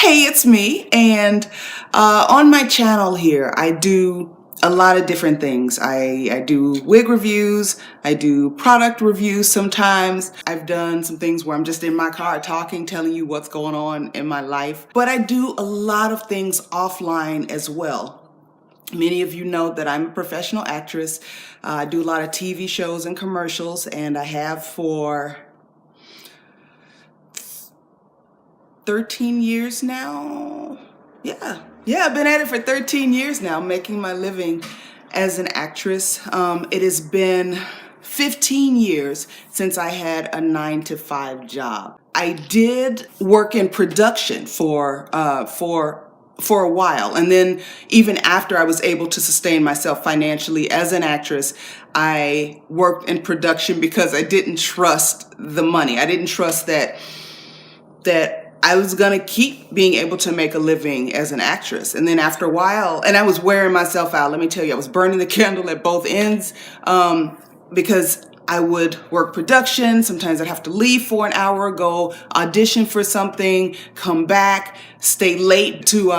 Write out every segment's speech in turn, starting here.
Hey, it's me, and on my channel here, I do a lot of different things. I do wig reviews, I do product reviews sometimes. I've done some things where I'm just in my car talking, telling you what's going on in my life. But I do a lot of things offline as well. Many of you know that I'm a professional actress. I do a lot of TV shows and commercials, and I have for 13 years now. Yeah, I've been at it for 13 years now, making my living as an actress. It has been 15 years since I had a 9-to-5 job. I did work in production for a while, and then even after I was able to sustain myself financially as an actress, I worked in production because I didn't trust the money. I didn't trust that I was gonna keep being able to make a living as an actress. And then after a while, and I was wearing myself out, let me tell you, I was burning the candle at both ends, because I would work production. Sometimes I'd have to leave for an hour, go audition for something, come back, stay late to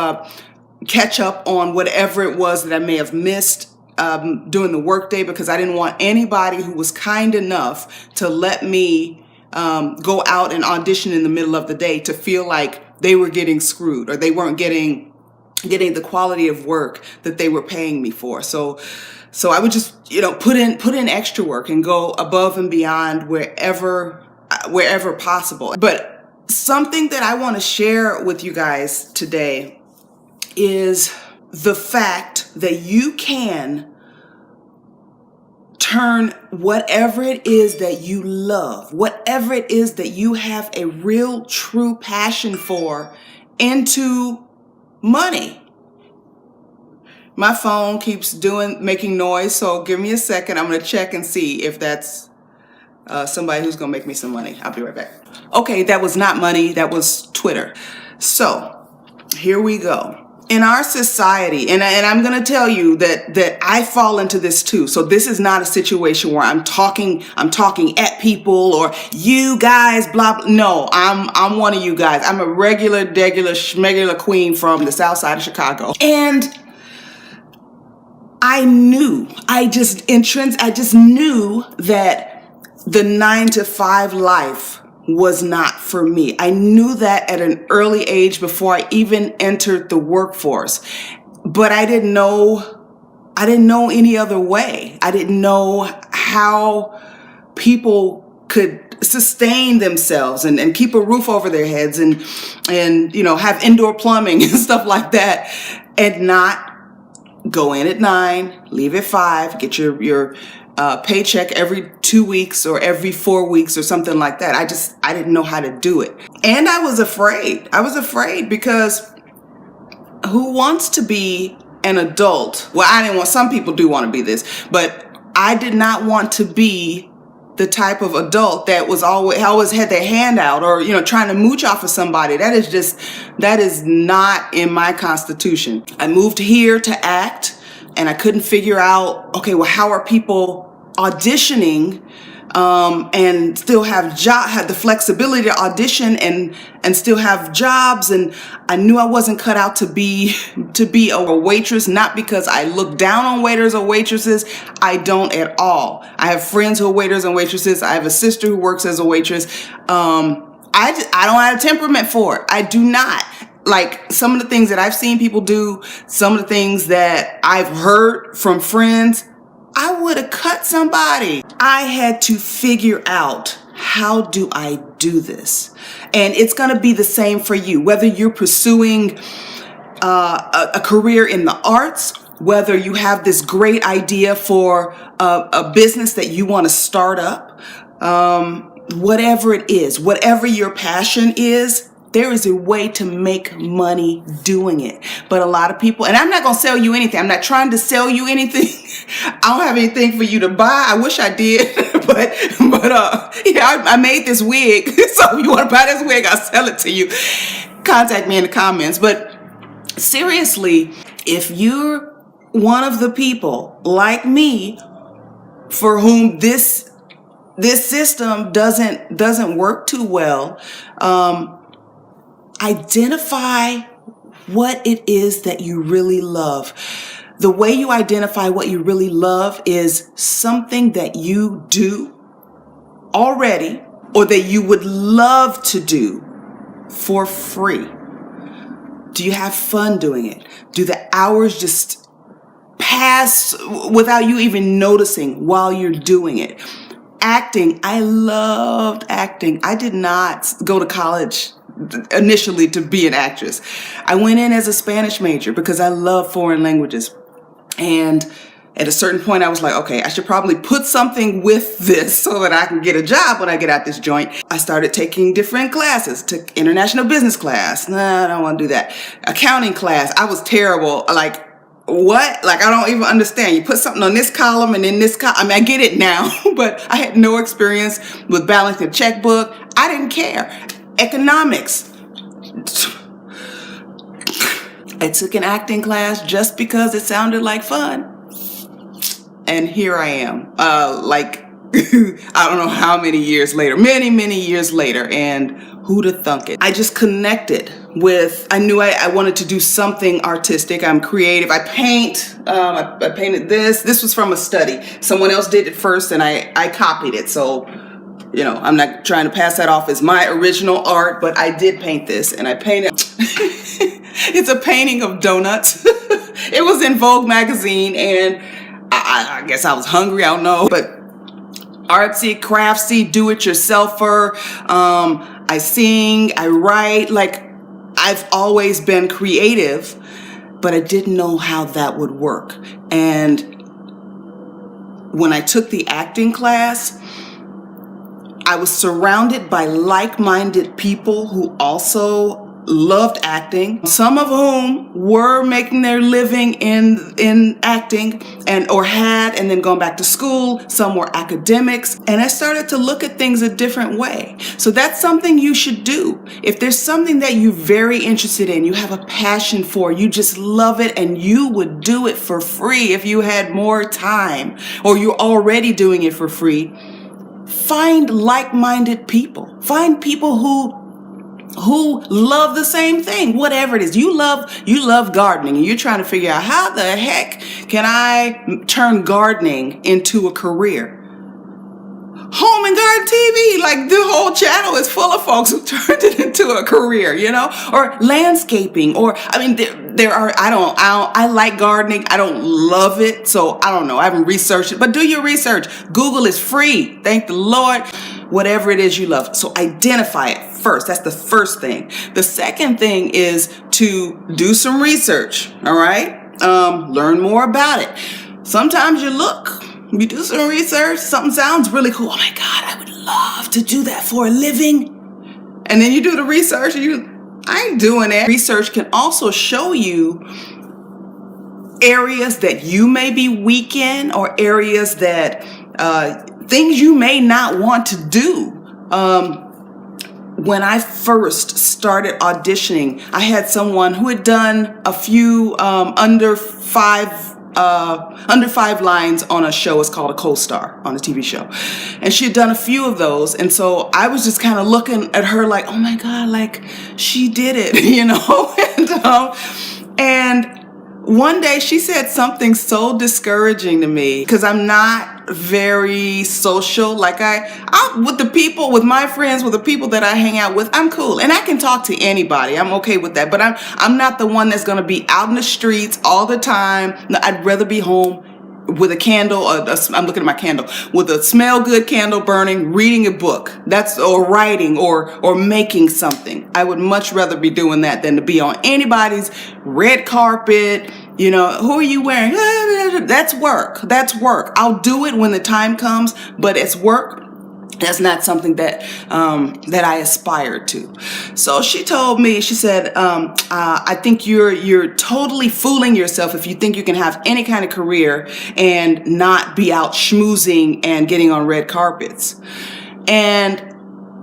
catch up on whatever it was that I may have missed during the workday, because I didn't want anybody who was kind enough to let me go out and audition in the middle of the day to feel like they were getting screwed, or they weren't getting the quality of work that they were paying me for. So I would just, put in extra work and go above and beyond wherever possible. But something that I want to share with you guys today is the fact that you can turn whatever it is that you love, whatever it is that you have a real, true passion for, into money. My phone keeps making noise, so give me a second. I'm going to check and see if that's somebody who's going to make me some money. I'll be right back. Okay, that was not money. That was Twitter. So here we go. In our society, and I'm going to tell you that I fall into this too. So this is not a situation where I'm talking at people or you guys, blah, blah. No, I'm one of you guys. I'm a regular schmegular queen from the south side of Chicago. And I just knew that the 9-to-5 life was not for me. I knew that at an early age before I even entered the workforce. But I didn't know any other way. I didn't know how people could sustain themselves and keep a roof over their heads and have indoor plumbing and stuff like that, and not go in at 9, leave at 5, get your paycheck every 2 weeks or every 4 weeks or something like that. I didn't know how to do it. And I was afraid. Because who wants to be an adult? Well, I didn't want, some people do want to be this, but I did not want to be the type of adult that was always had their hand out, or, trying to mooch off of somebody. That is not in my constitution. I moved here to act, and I couldn't figure out, okay, well, how are people auditioning and still have the flexibility to audition and still have jobs? And I knew I wasn't cut out to be a waitress, not because I look down on waiters or waitresses. I don't at all. I have friends who are waiters and waitresses. I have a sister who works as a waitress. I don't have a temperament for it. I do not. Like, some of the things that I've seen people do, some of the things that I've heard from friends, I would have cut somebody. I had to figure out, how do I do this? And it's going to be the same for you, whether you're pursuing a career in the arts, whether you have this great idea for a business that you want to start up, whatever it is, whatever your passion is, there is a way to make money doing it. But a lot of people, and I'm not going to sell you anything. I'm not trying to sell you anything. I don't have anything for you to buy. I wish I did, but I made this wig. So if you want to buy this wig, I'll sell it to you. Contact me in the comments. But seriously, if you're one of the people like me for whom this system doesn't work too well, Identify what it is that you really love. The way you identify what you really love is something that you do already or that you would love to do for free. Do you have fun doing it? Do the hours just pass without you even noticing while you're doing it? Acting, I loved acting. I did not go to college initially to be an actress. I went in as a Spanish major because I love foreign languages. And at a certain point, I was like, okay, I should probably put something with this so that I can get a job when I get out this joint. I started taking different classes, took international business class. Nah, I don't want to do that. Accounting class. I was terrible. Like, what? Like, I don't even understand. You put something on this column and in this column. I mean, I get it now, but I had no experience with balancing a checkbook. I didn't care. Economics. I took an acting class just because it sounded like fun. And here I am, I don't know how many years later, many years later, and who'da thunk it? I just connected with, I knew I wanted to do something artistic. I'm creative. I paint. I painted this. This was from a study. Someone else did it first, and I copied it. So, I'm not trying to pass that off as my original art, but I did paint this, and I painted. It's a painting of donuts. It was in Vogue magazine, and I guess I was hungry, I don't know, but artsy, craftsy, do-it-yourselfer. I sing, I write, like I've always been creative, but I didn't know how that would work. And when I took the acting class, I was surrounded by like-minded people who also loved acting, some of whom were making their living in acting or had and then going back to school. Some were academics, and I started to look at things a different way. So that's something you should do. If there's something that you're very interested in, you have a passion for, you just love it, and you would do it for free if you had more time, or you're already doing it for free, find like-minded people. Find people who love the same thing, whatever it is. You love gardening, and you're trying to figure out how the heck can I turn gardening into a career. Home and Garden TV, like the whole channel is full of folks who turned it into a career, or landscaping, or I mean, there are, I like gardening. I don't love it. So I don't know. I haven't researched it, but do your research. Google is free. Thank the Lord. Whatever it is you love. So identify it first. That's the first thing. The second thing is to do some research. All right. Learn more about it. Sometimes you do some research, something sounds really cool. Oh my God, I would love to do that for a living. And then you do the research and I ain't doing it. Research can also show you areas that you may be weak in, or areas that, things you may not want to do. When I first started auditioning, I had someone who had done a few under five lines on a show. It's called a co-star on a TV show. And she had done a few of those. And so I was just kind of looking at her like, oh my God, like she did it, and one day she said something so discouraging to me, because I'm not very social. Like with my friends, with the people that I hang out with, I'm cool. And I can talk to anybody. I'm okay with that. But I'm not the one that's going to be out in the streets all the time. No, I'd rather be home with a candle. I'm looking at my candle with a smell good candle burning, reading a book. Or writing or making something. I would much rather be doing that than to be on anybody's red carpet. Who are you wearing? That's work. I'll do it when the time comes, but it's work. That's not something that I aspired to. So she told me, she said, I think you're totally fooling yourself if you think you can have any kind of career and not be out schmoozing and getting on red carpets. And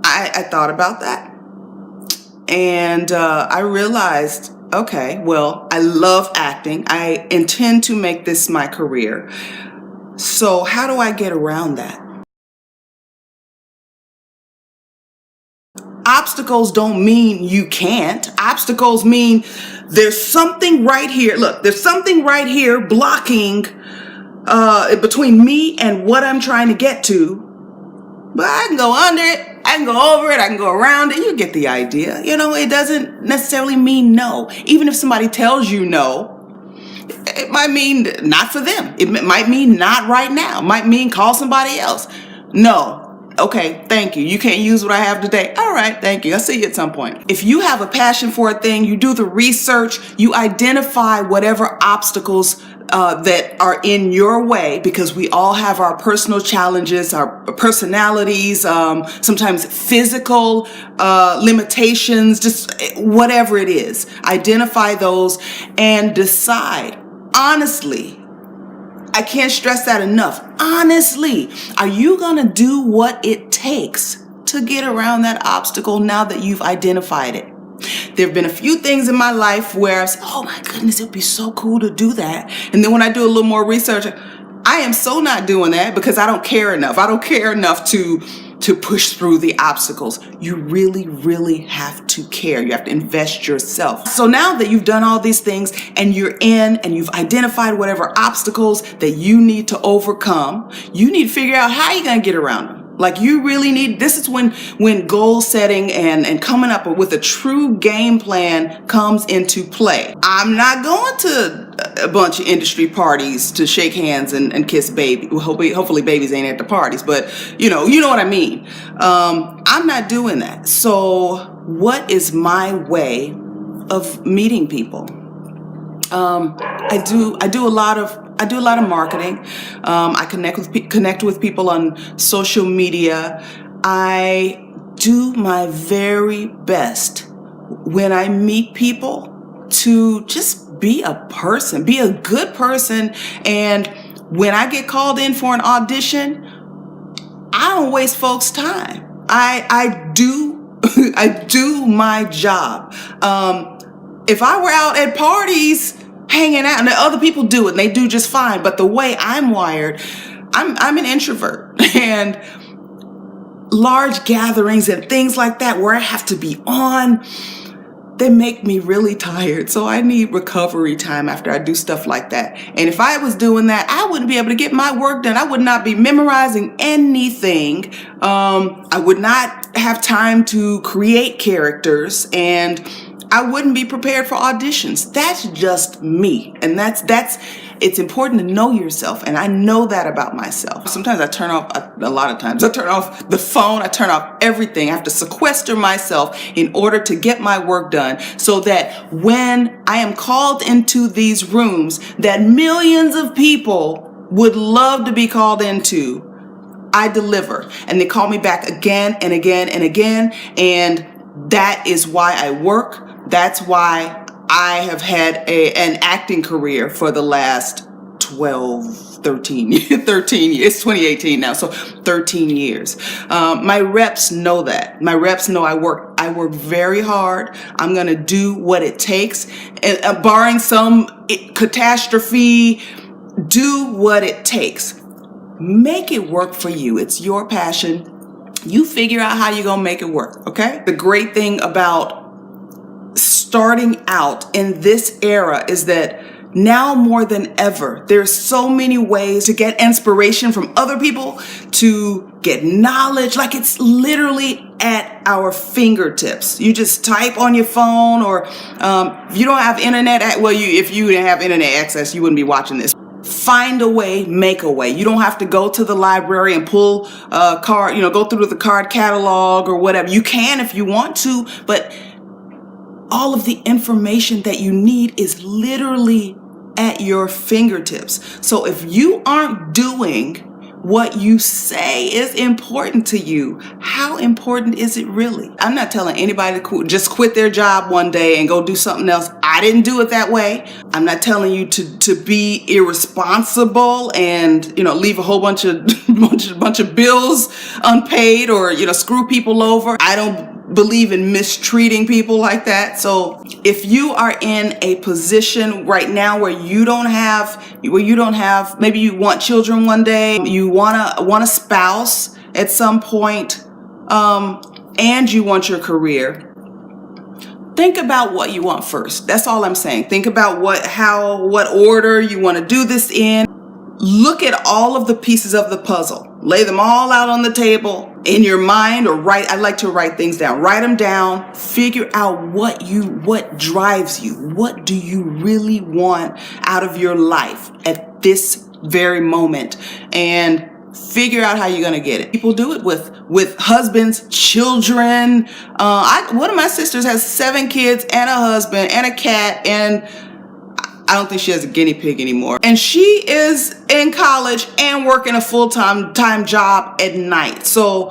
I thought about that. And I realized, okay, well, I love acting. I intend to make this my career. So how do I get around that? Obstacles don't mean you can't. Obstacles mean there's something right here. Look, there's something right here blocking between me and what I'm trying to get to. But I can go under it, I can go over it, I can go around it. You get the idea. You know, it doesn't necessarily mean no. Even if somebody tells you no, it might mean not for them. It might mean not right now. It might mean call somebody else. No. Okay, thank you. You can't use what I have today. All right, thank you. I'll see you at some point. If you have a passion for a thing, you do the research, you identify whatever obstacles that are in your way, because we all have our personal challenges, our personalities, sometimes physical limitations, just whatever it is. Identify those and decide honestly. I can't stress that enough. Honestly, are you going to do what it takes to get around that obstacle now that you've identified it? There have been a few things in my life where I said, oh my goodness, it would be so cool to do that. And then when I do a little more research, I am so not doing that because I don't care enough. I don't care enough to push through the obstacles. You really, really have to care. You have to invest yourself. So now that you've done all these things and you're in and you've identified whatever obstacles that you need to overcome, you need to figure out how you're going to get around them. Like you really need, this is when goal setting and coming up with a true game plan comes into play. I'm not going to a bunch of industry parties to shake hands and kiss baby. Hopefully babies ain't at the parties, but you know what I mean. I'm not doing that. So what is my way of meeting people? I do a lot of marketing. I connect with people on social media. I do my very best when I meet people to just be a person, be a good person. And when I get called in for an audition, I don't waste folks' time. I do I do my job. If I were out at parties hanging out, and the other people do it and they do just fine, but the way I'm wired, I'm an introvert, and large gatherings and things like that where I have to be on, they make me really tired. So I need recovery time after I do stuff like that. And if I was doing that, I wouldn't be able to get my work done. I would not be memorizing anything. I would not have time to create characters, and I wouldn't be prepared for auditions. That's just me. And it's important to know yourself. And I know that about myself. Sometimes a lot of times I turn off the phone. I turn off everything. I have to sequester myself in order to get my work done, so that when I am called into these rooms that millions of people would love to be called into, I deliver. And they call me back again and again and again. And that is why I work. That's why I have had an acting career for the last 13 years. It's 2018 now, so 13 years. My reps know that. My reps know I work very hard. I'm going to do what it takes. And, barring some catastrophe, do what it takes. Make it work for you. It's your passion. You figure out how you're going to make it work, okay? The great thing about starting out in this era is that now more than ever, there's so many ways to get inspiration from other people, to get knowledge. Like, it's literally at our fingertips. You just type on your phone, or if you don't have internet, if you didn't have internet access, you wouldn't be watching this. Find a way, make a way. You don't have to go to the library and pull a card, go through the card catalog or whatever. You can if you want to, but all of the information that you need is literally at your fingertips. So if you aren't doing what you say is important to you, how important is it really? I'm not telling anybody to just quit their job one day and go do something else. I didn't do it that way. I'm not telling you to be irresponsible and leave a whole bunch of bills unpaid, or screw people over. I don't believe in mistreating people like that. So if you are in a position right now where you don't have, maybe you want children one day, you want a spouse at some point, and you want your career, think about what you want first. That's all I'm saying. Think about what order you want to do this in. Look at all of the pieces of the puzzle. Lay them all out on the table in your mind, or I like to write things down. Write them down. Figure out what drives you. What do you really want out of your life at this very moment? And figure out how you're going to get it. People do it with husbands, children. One of my sisters has 7 kids and a husband and a cat, and I don't think she has a guinea pig anymore. And she is in college and working a full-time job at night. So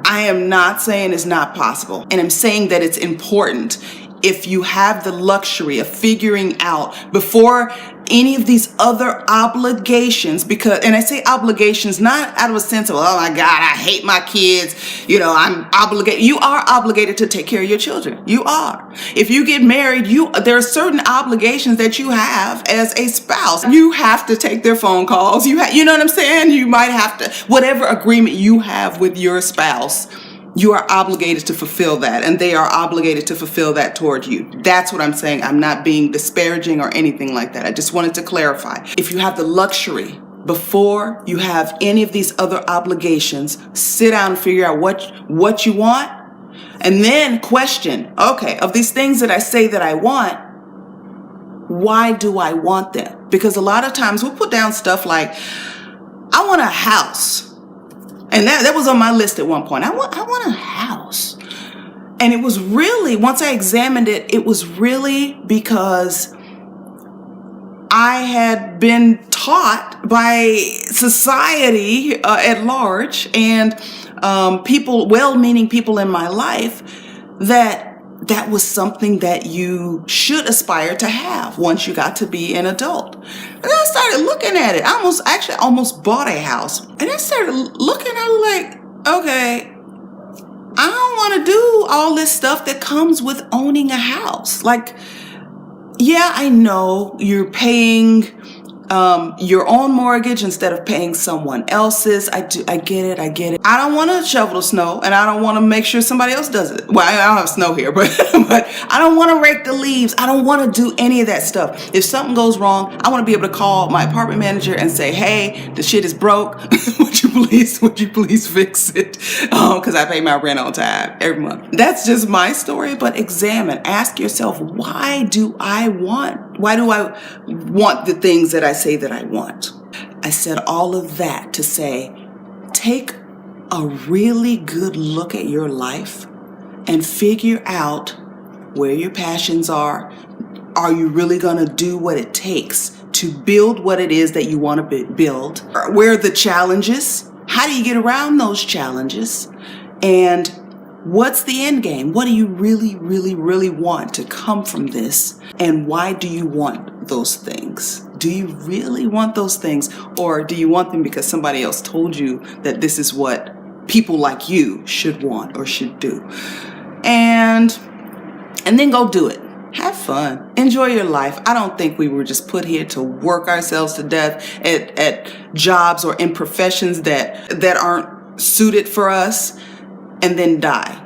I am not saying it's not possible. And I'm saying that it's important if you have the luxury of figuring out before any of these other obligations, and I say obligations not out of a sense of, oh my God, I hate my kids, I'm obligated. You are obligated to take care of your children. You are. If you get married, there are certain obligations that you have as a spouse. You have to take their phone calls. You know what I'm saying? You might have to, whatever agreement you have with your spouse, you are obligated to fulfill that, and they are obligated to fulfill that toward you. That's what I'm saying. I'm not being disparaging or anything like that. I just wanted to clarify. If you have the luxury, before you have any of these other obligations, sit down and figure out what you want, and then question, okay, of these things that I say that I want, why do I want them? Because a lot of times we'll put down stuff like, I want a house. And that was on my list at one point. I want a house. And it was really, once I examined it, it was really because I had been taught by society at large and well-meaning people in my life that was something that you should aspire to have once you got to be an adult. And I started looking at it. I almost bought a house. And I started looking, I was like, okay, I don't want to do all this stuff that comes with owning a house. Like, yeah, I know you're paying your own mortgage instead of paying someone else's. I get it. I don't want to shovel the snow, and I don't want to make sure somebody else does it. Well, I don't have snow here, but I don't want to rake the leaves. I don't want to do any of that stuff. If something goes wrong, I want to be able to call my apartment manager and say, hey, the shit is broke. Would you please fix it? Because I pay my rent on time every month. That's just my story, but ask yourself, why do I want the things that I say that I want? I said all of that to say, take a really good look at your life and figure out where your passions are. Are you really going to do what it takes to build what it is that you want to build? Where are the challenges? How do you get around those challenges? And what's the end game? What do you really, really, really want to come from this? And why do you want those things? Do you really want those things? Or do you want them because somebody else told you that this is what people like you should want or should do? And then go do it. Have fun. Enjoy your life. I don't think we were just put here to work ourselves to death at jobs or in professions that aren't suited for us and then die.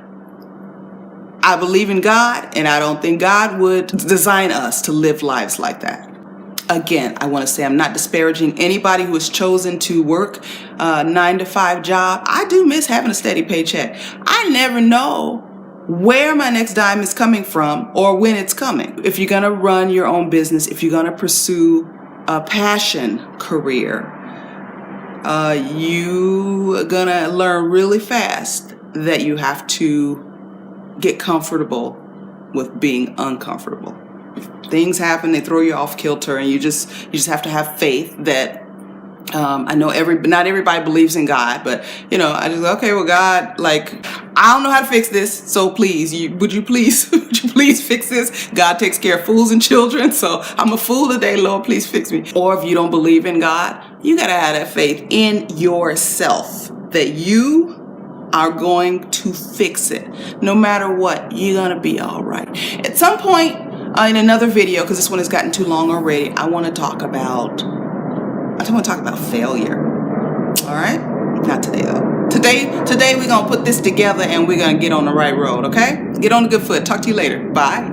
I believe in God, and I don't think God would design us to live lives like that. Again, I want to say I'm not disparaging anybody who has chosen to work a 9-to-5 job. I do miss having a steady paycheck. I never know where my next dime is coming from or when it's coming. If you're going to run your own business, if you're going to pursue a passion career, you're going to learn really fast that you have to get comfortable with being uncomfortable. Things happen, they throw you off kilter, and you just have to have faith that I know not everybody believes in God, but I just okay, well, God, like, I don't know how to fix this, so please, would you please fix this? God takes care of fools and children, so I'm a fool today, Lord, please fix me. Or if you don't believe in God, you gotta have that faith in yourself that you are going to fix it. No matter what, you're gonna be all right. At some point in another video, because this one has gotten too long already, I want to talk about failure. All right? Not today though. Today we're going to put this together and we're going to get on the right road, okay? Get on the good foot. Talk to you later. Bye.